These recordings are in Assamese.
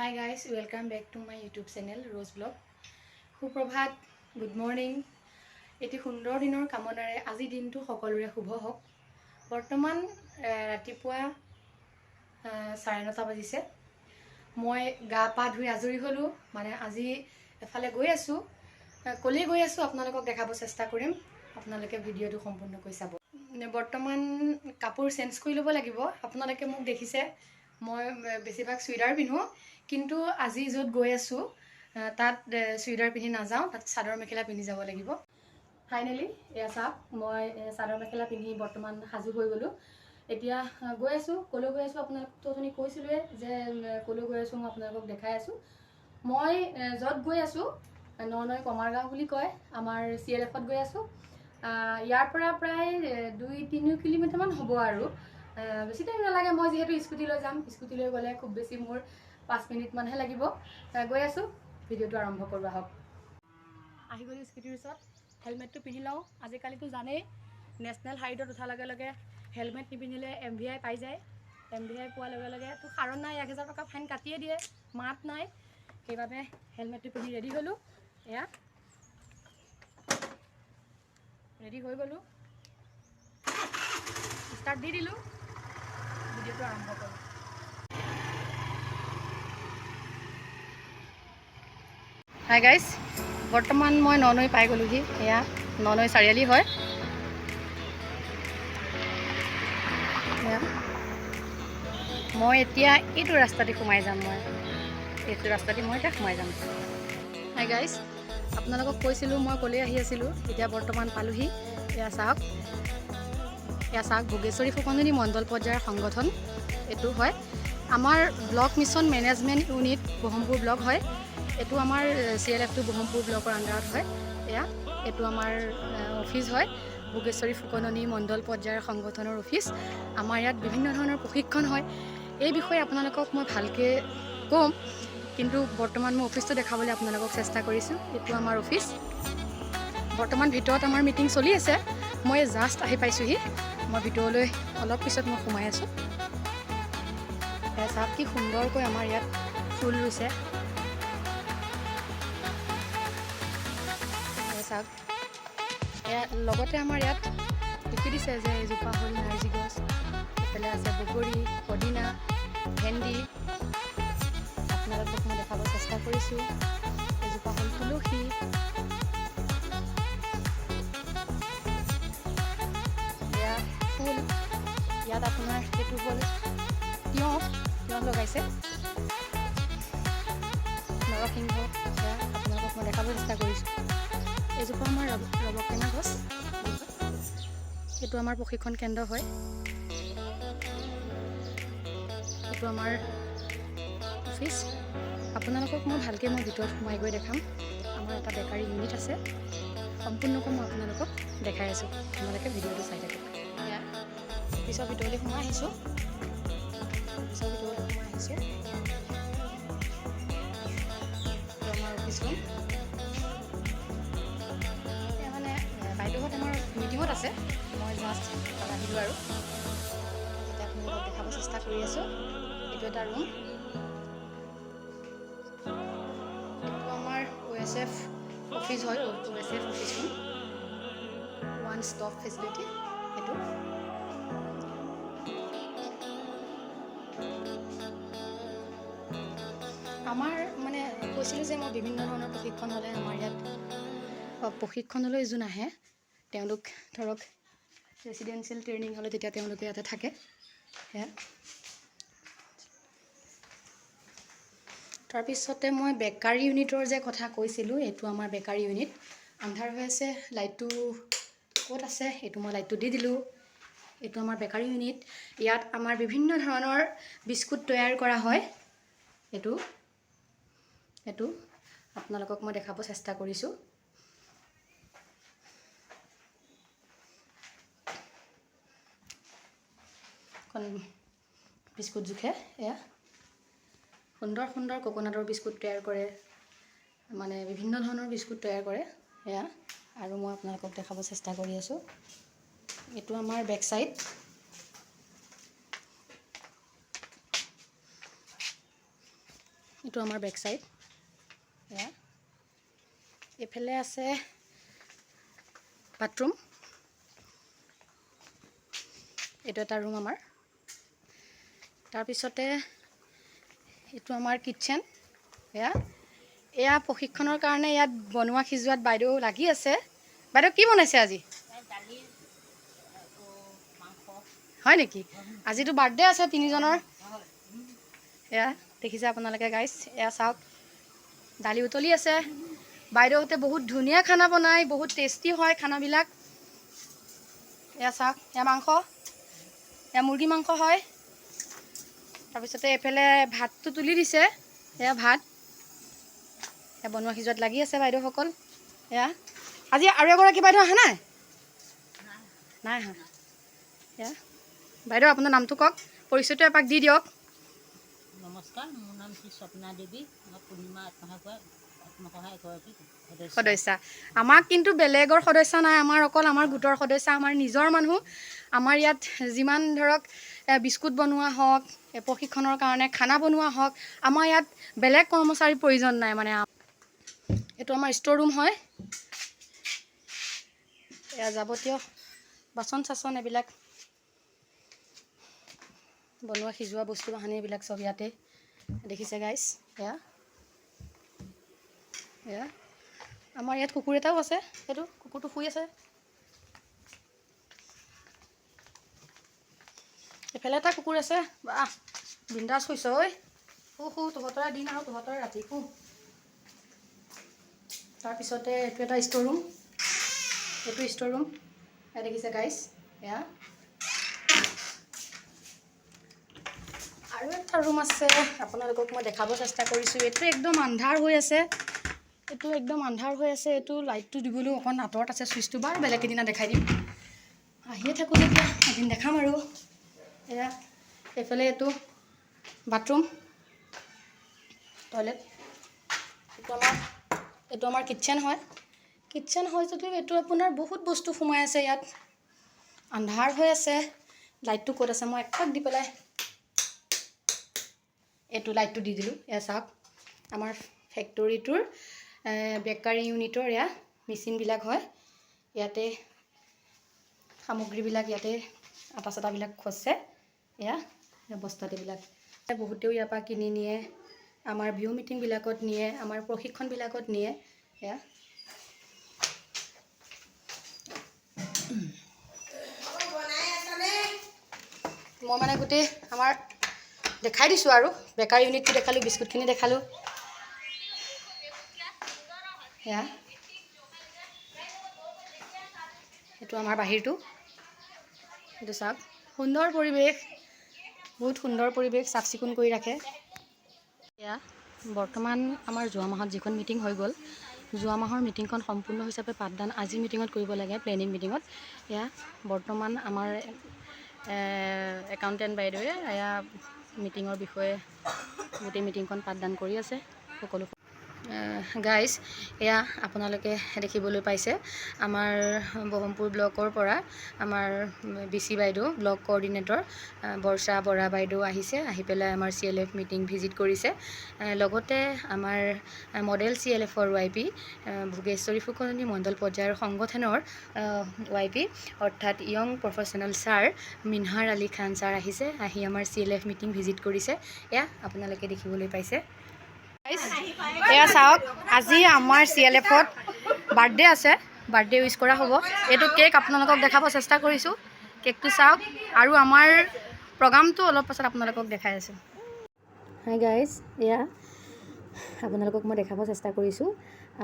Hi guys, welcome back to my YouTube channel Rose Vlog. Suprabhat, good morning. এটি সুন্দৰ দিনৰ কামনাৰে আজি দিনটো সকলোৰে শুভ হওক। বৰ্তমান ৰাতিপুৱা 9:30 বাজিছে। মই গা পা ধুই আজৰি হলো, মানে আজি এফালে গৈ আছো। কলি গৈ আছো আপোনালোকক দেখাব চেষ্টা কৰিম। আপোনালোকে ভিডিঅটো সম্পূৰ্ণকৈ চাব। বৰ্তমান কাপোৰ চেঞ্জ কৰি ল'ব লাগিব। আপোনালোকে মোক দেখিছে মই বেছিভাগ চুইদাৰ পিন্ধো, কিন্তু আজি য'ত গৈ আছো তাত চুইদাৰ পিন্ধি নাযাওঁ, তাত চাদৰ মেখেলা পিন্ধি যাব লাগিব। ফাইনেলি এয়া চাওক, মই চাদৰ মেখেলা পিন্ধি বৰ্তমান সাজু হৈ গ'লো। এতিয়া গৈ আছো। কলৈ গৈ আছো আপোনালোকতো অথনি কৈছিলোৱে যে কলৈ গৈ আছো মই আপোনালোকক দেখাই আছো। মই য'ত গৈ আছো ননৈ কমাৰগাঁও বুলি কয়, আমাৰ CLFত গৈ আছো। ইয়াৰ পৰা প্ৰায় 2-3 কিলোমিটাৰমান হ'ব আৰু বেছি টাইম নালাগে। মই যিহেতু স্কুটি লৈ যাম, স্কুটি লৈ গ'লে খুব বেছি মোৰ 5 মিনিটমানহে লাগিব। গৈ আছো, ভিডিঅ'টো আৰম্ভ কৰোঁ আহক। আহি গ'লো স্কুটিৰ ওচৰত। হেলমেটটো পিন্ধি লওঁ। আজিকালিতো জানেই নেশ্যনেল হাইৱেত উঠাৰ লগে লগে হেলমেট নিপিন্ধিলে MVI পাই যায়। MVI পোৱাৰ লগে লগে তো কাৰণ নাই, 1000 টকা ফাইন কাটিয়ে দিয়ে, মাত নাই। সেইবাবে হেলমেটটো পিন্ধি ৰেডি হ'লোঁ। এয়া ৰেডি হৈ গ'লোঁ, ষ্টাৰ্ট দি দিলোঁ, ভিডিঅ'টো আৰম্ভ কৰোঁ। হাই গাইজ, বৰ্তমান মই ননৈ পাই গ'লোহি। এয়া ননৈ চাৰিআলি হয়। মই এতিয়া এইটো ৰাস্তাতে সোমাই যাম। এইটো ৰাস্তাতে মই এতিয়া সোমাই যাম। হাই গাইজ, আপোনালোকক কৈছিলোঁ মই ক'লৈ আহি আছিলোঁ, এতিয়া বৰ্তমান পালোহি। এয়া চাওক, ভোগেশ্বৰী ফুকননি মণ্ডল পৰ্যায়ৰ সংগঠন এইটো হয়। আমাৰ block mission management unit Bahampur block হয়। এইটো আমাৰ CLFটো বহমপুৰ ব্লকৰ আণ্ডাৰত হয়। এইটো আমাৰ অফিচ হয়, ভোগেশ্বৰী ফুকননি মণ্ডল পৰ্যায়ৰ সংগঠনৰ অফিচ। আমাৰ ইয়াত বিভিন্ন ধৰণৰ প্ৰশিক্ষণ হয়। এই বিষয়ে আপোনালোকক মই ভালকৈ ক'ম, কিন্তু বৰ্তমান মই অফিচটো দেখাবলৈ আপোনালোকক চেষ্টা কৰিছোঁ। এইটো আমাৰ অফিচ। বৰ্তমান ভিতৰত আমাৰ মিটিং চলি আছে। মই জাষ্ট আহি পাইছোঁহি। মই ভিতৰলৈ অলপ পিছত মই সোমাই আছোঁ। চাওক কি সুন্দৰকৈ আমাৰ ইয়াত ফুল ৰুইছে। চাওক, লগতে আমাৰ ইয়াত লিখি দিছে যে এজোপা হ'ল নাৰ্জী গছ, এইফালে আছে বগৰী, পদিনা, ভেন্দি। আপোনালোকক মই দেখাব চেষ্টা কৰিছোঁ। এজোপা হ'ল তুলসী। এয়া ফুল। ইয়াত আপোনাৰ এইটো হ'ল তিয়ঁহ লগাইছে, নৰসিংহ। এয়া আপোনালোকক মই দেখাব চেষ্টা কৰিছোঁ। এজোপা আমাৰ ৰবক টেঙা গছ। এইটো আমাৰ প্ৰশিক্ষণ কেন্দ্ৰ হয়। এইটো আমাৰ অফিচ। আপোনালোকক মই ভালকৈ ভিতৰত সোমাই গৈ দেখাম। আমাৰ এটা বেকাৰী ইউনিট আছে, সম্পূৰ্ণকৈ মই আপোনালোকক দেখাই আছোঁ। আপোনালোকে ভিডিঅ'টো চাই থাকক। এয়া অফিচৰ ভিতৰলৈ সোমাই আহিছোঁ। আমাৰ অফিচখন মানে বাইদেউহঁত আমাৰ মিটিঙত আছে। মই জাষ্ট আহিলোঁ আৰু এতিয়া আপোনালোকক দেখাব চেষ্টা কৰি আছোঁ। এইটো এটা ৰুম। এইটো আমাৰ OSF অফিচ হয়। OSF অফিচখন ওৱান ষ্টপ ফেচিলিটি। এইটো আমাৰ মানে কৈছিলোঁ যে মই বিভিন্ন ধৰণৰ প্ৰশিক্ষণ হ'লে আমাৰ ইয়াত প্ৰশিক্ষণলৈ যোন আহে তেওঁলোক ধৰক ৰেচিডেঞ্চিয়েল ট্ৰেইনিং হ'লে তেতিয়া তেওঁলোকে ইয়াতে থাকে। তাৰপিছতে মই বেকাৰী ইউনিটৰ যে কথা কৈছিলোঁ, এইটো আমাৰ বেকাৰী ইউনিট। আন্ধাৰ হৈ আছে, লাইটটো ক'ত আছে? এইটো মই লাইটটো দি দিলোঁ। এইটো আমাৰ বেকাৰী ইউনিট। ইয়াত আমাৰ বিভিন্ন ধৰণৰ বিস্কুট তৈয়াৰ কৰা হয়। এইটো আপোনালোকক মই দেখাব চেষ্টা কৰিছোঁ। বিস্কুট জোখে। এয়া সুন্দৰ সুন্দৰ কোকোনাটৰ বিস্কুট তৈয়াৰ কৰে, মানে বিভিন্ন ধৰণৰ বিস্কুট তৈয়াৰ কৰে। এয়া আৰু মই আপোনালোকক দেখাব চেষ্টা কৰি আছোঁ। এইটো আমাৰ বেক চাইড। এইটো আমাৰ বেক চাইড এয়া এইফালে আছে বাথৰুম এইটো এটা ৰুম আমাৰ তাৰপিছতে এইটো আমাৰ কিটচেন এয়া প্ৰশিক্ষণৰ কাৰণে ইয়াত বনোৱা সিজোৱাত বাইদেউ লাগি আছে বাইদেউ কি বনাইছে আজি হয় নেকি আজিতো বাৰ্থডে আছে তিনিজনৰ এয়া দেখিছে আপোনালোকে গাইছ এয়া চাওক দালি উতলি আছে বাইদেউহঁতে বহুত ধুনীয়া খানা বনায় বহুত টেষ্টি হয় খানাবিলাক এয়া চাওক এয়া মাংস এয়া মুৰ্গী মাংস হয় তাৰপিছতে এইফালে ভাতটো তুলি দিছে এয়া ভাত এয়া বনোৱা সিজোৱাত লাগি আছে বাইদেউসকল এয়া আজি আৰু এগৰাকী বাইদেউ অহা নাই নাই অহা এয়া বাইদেউ আপোনাৰ নামটো কওক পৰিচয়টো এপাক দি দিয়ক নমস্কাৰ মোৰ নাম শ্ৰী স্বপ্না দেৱী মই পূৰ্ণিমা আত্মসহায়ক এগৰাকী সদস্যা আমাক কিন্তু বেলেগৰ সদস্য নাই আমাৰ অকল আমাৰ গোটৰ সদস্য আমাৰ নিজৰ মানুহ আমাৰ ইয়াত যিমান ধৰক বিস্কুট বনোৱা হওক প্ৰশিক্ষণৰ কাৰণে খানা বনোৱা হওক আমাৰ ইয়াত বেলেগ কৰ্মচাৰীৰ প্ৰয়োজন নাই মানে এইটো আমাৰ ষ্ট'ৰ ৰুম হয় এয়া যাৱতীয় বাচন চাচন এইবিলাক বনোৱা সিজোৱা বস্তু বাহানি এইবিলাক চব ইয়াতে দেখিছে গাইছ এয়া আমাৰ ইয়াত কুকুৰ এটাও আছে সেইটো কুকুৰটো শুই আছে এফালে এটা কুকুৰ আছে বাহ বিন্দাছ শুইছ ঐ শু তহঁতৰে দিন আৰু তহঁতৰে ৰাতি শু তাৰপিছতে এইটো এটা ষ্ট'ৰ ৰুম এইটো ষ্ট'ৰ ৰুম এয়া দেখিছে গাইছ এয়া আৰু এটা ৰুম আছে আপোনালোকক মই দেখাব চেষ্টা কৰিছোঁ এইটো একদম আন্ধাৰ হৈ আছে এইটো লাইটটো দিবলৈও অকণ আঁতৰত আছে চুইচটো বাৰু বেলেগ এদিনা দেখাই দিম আহিয়ে থাকোঁ তেতিয়া এদিন দেখাম আৰু এয়া এইফালে এইটো বাথৰুম টয়লেট এইটো আমাৰ কিটচেন হয় যদিও এইটো আপোনাৰ বহুত বস্তু সোমাই আছে ইয়াত আন্ধাৰ হৈ আছে লাইটটো ক'ত আছে মই এপাক দি পেলাই এইটো লাইটটো দি দিলোঁ এয়া চাওক আমাৰ ফেক্টৰীটোৰ বেকাৰী ইউনিটৰ এয়া মেচিনবিলাক হয় ইয়াতে সামগ্ৰীবিলাক ইয়াতে আটা চাটাবিলাক খচে এয়া বস্তাত এইবিলাক বহুতেও ইয়াৰ পৰা কিনি নিয়ে আমাৰ বিহু মিটিংবিলাকত নিয়ে আমাৰ প্ৰশিক্ষণবিলাকত নিয়ে এয়া মই মানে গোটেই আমাৰ দেখাই দিছোঁ আৰু বেকাৰী ইউনিটটো দেখালোঁ বিস্কুটখিনি দেখালোঁ এয়া এইটো আমাৰ বাহিৰটো এইটো চাওক সুন্দৰ পৰিৱেশ বহুত সুন্দৰ পৰিৱেশ চাফ চিকুণ কৰি ৰাখে এয়া বৰ্তমান আমাৰ যোৱা মাহত যিখন মিটিং হৈ গ'ল যোৱা মাহৰ মিটিংখন সম্পূৰ্ণ হিচাপে পাঠদান আজি মিটিঙত কৰিব লাগে প্লেনিং মিটিঙত এয়া বৰ্তমান আমাৰ একাউণ্টেণ্ট বাইদেৱে এয়া মিটিঙৰ বিষয়ে গোটেই মিটিংখন পাঠদান কৰি আছে সকলো গাইজ এয়া আপোনালোকে দেখিবলৈ পাইছে আমাৰ বহমপুৰ ব্লকৰ পৰা আমাৰ BC বাইদেউ ব্লক কোঅৰ্ডিনেটৰ বৰ্ষা বৰা বাইদেউ আহিছে আহি পেলাই আমাৰ CLF মিটিং ভিজিট কৰিছে লগতে আমাৰ মডেল CLFৰ YP ভোগেশ্বৰী ফুকননী মণ্ডল পৰ্যায়ৰ সংগঠনৰ YP অৰ্থাৎ young professional sir মিনহাৰ Ali Khan sir আহিছে আহি আমাৰ CLF মিটিং ভিজিট কৰিছে এয়া আপোনালোকে দেখিবলৈ পাইছে এয়া চাওক আজি আমাৰ CLFত বাৰ্থডে আছে বাৰ্থডে উইচ কৰা হ'ব এইটো কেক আপোনালোকক দেখাব চেষ্টা কৰিছোঁ কেকটো চাওক আৰু আমাৰ প্ৰগ্ৰামটো অলপ পাছত আপোনালোকক দেখাই আছোঁ হাই গাইজ এয়া আপোনালোকক মই দেখাব চেষ্টা কৰিছোঁ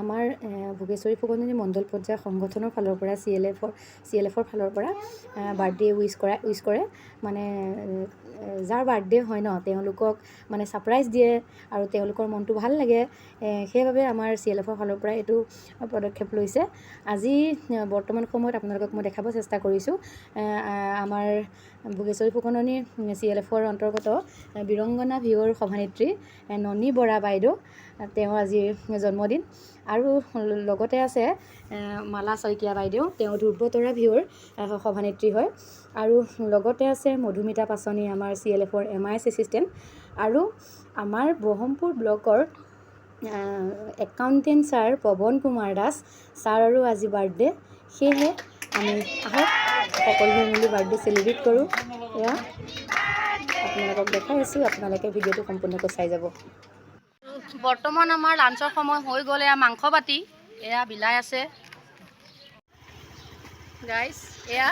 আমাৰ ভোগেশ্বৰী ফুকননী মণ্ডল পৰ্যায়ৰ সংগঠনৰ ফালৰ পৰা CLFৰ ফালৰ পৰা বাৰ্থডে উইচ কৰে মানে যাৰ বাৰ্থডে হয় ন তেওঁলোকক মানে ছাৰপ্ৰাইজ দিয়ে আৰু তেওঁলোকৰ মনটো ভাল লাগে সেইবাবে আমাৰ CLFৰ ফালৰ পৰা এইটো পদক্ষেপ লৈছে আজি বৰ্তমান সময়ত আপোনালোকক মই দেখাব চেষ্টা কৰিছোঁ আমাৰ ভোগেশ্বৰী ফুকননী CLFৰ অন্তৰ্গত বীৰংগনা ভিউৰ সভানেত্ৰী ননী বৰা বাইদেউ তেওঁ আজি জন্মদিন আৰু লগতে আছে মালা শইকীয়া বাইদেউ তেওঁ ধ্ৰুৱতৰা ভিউৰ সভানেত্ৰী হয় আৰু লগতে আছে মধুমিতা পাচনি আমাৰ CLFৰ MIS এছিষ্টেণ্ট আৰু আমাৰ বহমপুৰ ব্লকৰ একাউণ্টেণ্ট ছাৰ পৱন কুমাৰ দাস ছাৰৰো আজি বাৰ্থডে সেয়েহে আমি আহক সকলোৱে মিলি বাৰ্থডে চেলিব্ৰেট কৰোঁ এয়া আপোনালোকক দেখাই আছোঁ আপোনালোকে ভিডিঅ'টো সম্পূৰ্ণকৈ চাই যাব বৰ্তমান আমাৰ লাঞ্চৰ সময় হৈ গ'ল এয়া মাংস বাতি এয়া বিলাই আছে গাইজ এয়া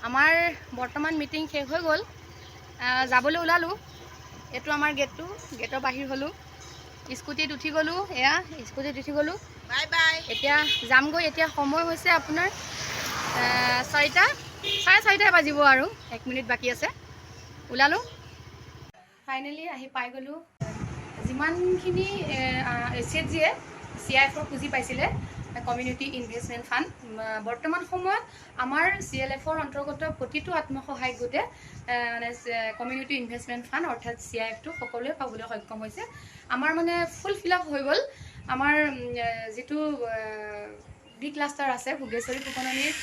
আমাৰ বৰ্তমান মিটিং শেষ হৈ গ'ল যাবলৈ ওলালোঁ এইটো আমাৰ গেটৰ বাহিৰ হ'লোঁ স্কুটিত উঠি গ'লোঁ এয়া স্কুটিত উঠি গ'লোঁ বাই বাই এতিয়া যামগৈ এতিয়া সময় হৈছে আপোনাৰ 4টা চাৰে 4টাই বাজিব আৰু 1 মিনিট বাকী আছে ওলালোঁ ফাইনেলি আহি পাই গ'লোঁ যিমানখিনি এছএইচজিয়ে CIF-ৰ পুঁজি পাইছিলে কমিউনিটি ইনভেষ্টমেণ্ট ফাণ্ড বৰ্তমান সময়ত আমাৰ CLF-ৰ অন্তৰ্গত প্ৰতিটো আত্মসহায়ক গোটে মানে কমিউনিটি ইনভেষ্টমেণ্ট ফাণ্ড অৰ্থাৎ CIF-টো সকলোৱে পাবলৈ সক্ষম হৈছে আমাৰ মানে ফুল ফিল আপ হৈ গ'ল আমাৰ যিটো বি ক্লাষ্টাৰ আছে ভোগেশ্বৰী ফুকননিৰ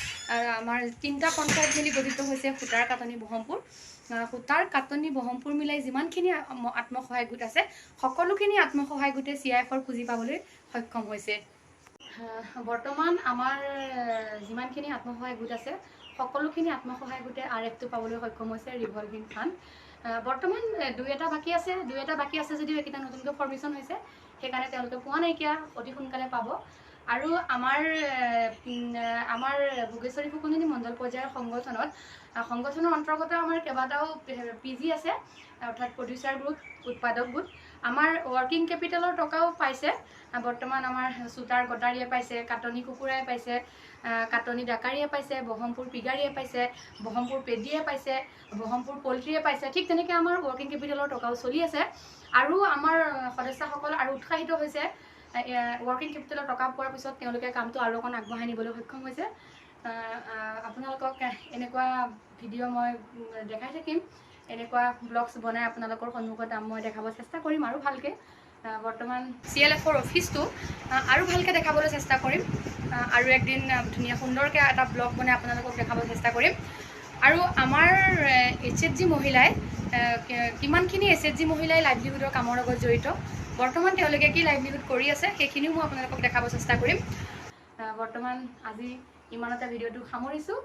আমাৰ 3টা পঞ্চায়ত মিলি গঠিত হৈছে সূতাৰ কাটনি বহমপুৰ সূতাৰ কাটনি বহমপুৰ মিলাই যিমানখিনি আত্মসহায়ক গোট আছে সকলোখিনি আত্মসহায়ক গোটে CIF-ৰ পুঁজি পাবলৈ সক্ষম হৈছে বৰ্তমান আমাৰ যিমানখিনি আত্মসহায়ক গোট আছে সকলোখিনি আত্মসহায়ক গোটে RF-টো পাবলৈ সক্ষম হৈছে ৰিভলভিং ফাণ্ড বৰ্তমান 2-এটা বাকী আছে যদিও এইকেইটা নতুনকৈ ফৰ্মেশ্যন হৈছে সেইকাৰণে তেওঁলোকে পোৱা নাইকিয়া অতি সোনকালে পাব আৰু আমাৰ ভোগেশ্বৰী ফুকননি মণ্ডল পৰ্যায়ৰ সংগঠনৰ অন্তৰ্গত আমাৰ কেইবাটাও PG আছে অৰ্থাৎ প্ৰডিউচাৰ গ্ৰুপ উৎপাদক গোট আমাৰ ৱৰ্কিং কেপিটেলৰ টকাও পাইছে বৰ্তমান আমাৰ চুটাৰ কটাৰীয়ে পাইছে কাটনি কুকুৰাই পাইছে কাটনি ডাকাৰীয়ে পাইছে বহমপুৰ পিগাৰীয়ে পাইছে বহমপুৰ পেডিয়ে পাইছে বহমপুৰ পল্ট্ৰিয়ে পাইছে ঠিক তেনেকৈ আমাৰ ৱৰ্কিং কেপিটেলৰ টকাও চলি আছে আৰু আমাৰ সদস্যসকল আৰু উৎসাহিত হৈছে ৱৰ্কিং কেপিটেলৰ টকা পোৱাৰ পিছত তেওঁলোকে কামটো আৰু অকণ আগবঢ়াই নিবলৈ সক্ষম হৈছে আপোনালোকক এনেকুৱা ভিডিঅ' মই দেখাই থাকিম এনেকুৱা ব্লগছ বনাই আপোনালোকৰ সন্মুখত মই দেখাব চেষ্টা কৰিম আৰু ভালকৈ বৰ্তমান CLF-ৰ অফিচটো আৰু ভালকৈ দেখাবলৈ চেষ্টা কৰিম আৰু একদিন ধুনীয়া সুন্দৰকৈ এটা ব্লগ বনাই আপোনালোকক দেখাবলৈ চেষ্টা কৰিম আৰু আমাৰ HSG মহিলাই কিমানখিনি HSG মহিলাই লাইভলিহুডৰ কামৰ লগত জড়িত বৰ্তমান তেওঁলোকে কি লাইভলিহুড কৰি আছে সেইখিনিও মই আপোনালোকক দেখাব চেষ্টা কৰিম বৰ্তমান আজি ইমানতে ভিডিঅ'টো সামৰিছোঁ